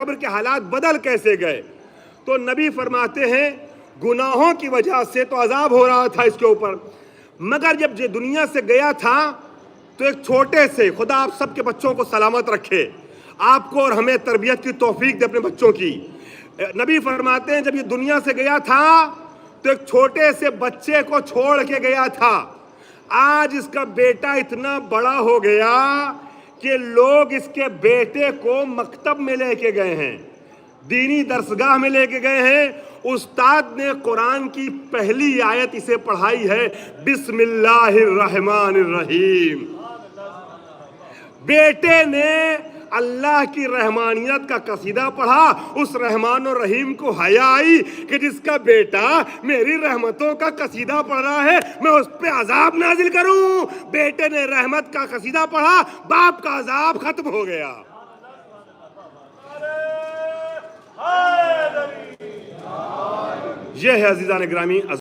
قبر کے حالات بدل کیسے گئے؟ تو نبی فرماتے ہیں گناہوں کی وجہ سے تو عذاب ہو رہا تھا اس کے اوپر، مگر جب یہ دنیا سے گیا تھا تو ایک چھوٹے سے، خدا آپ سب کے بچوں کو سلامت رکھے، آپ کو اور ہمیں تربیت کی توفیق دے اپنے بچوں کی۔ نبی فرماتے ہیں جب یہ دنیا سے گیا تھا تو ایک چھوٹے سے بچے کو چھوڑ کے گیا تھا، آج اس کا بیٹا اتنا بڑا ہو گیا کہ لوگ اس کے بیٹے کو مکتب میں لے کے گئے ہیں، دینی درسگاہ میں لے کے گئے ہیں، استاد نے قرآن کی پہلی آیت اسے پڑھائی ہے، بسم اللہ الرحمن الرحیم۔ بیٹے نے اللہ کی رحمانیت کا قصیدہ پڑھا، اس رحمان و رحیم کو حیا آئی کہ جس کا بیٹا میری رحمتوں کا قصیدہ پڑھ رہا ہے میں اس پہ عذاب نازل کروں۔ بیٹے نے رحمت کا قصیدہ پڑھا، باپ کا عذاب ختم ہو گیا۔ یہ ہے عزیزان گرامی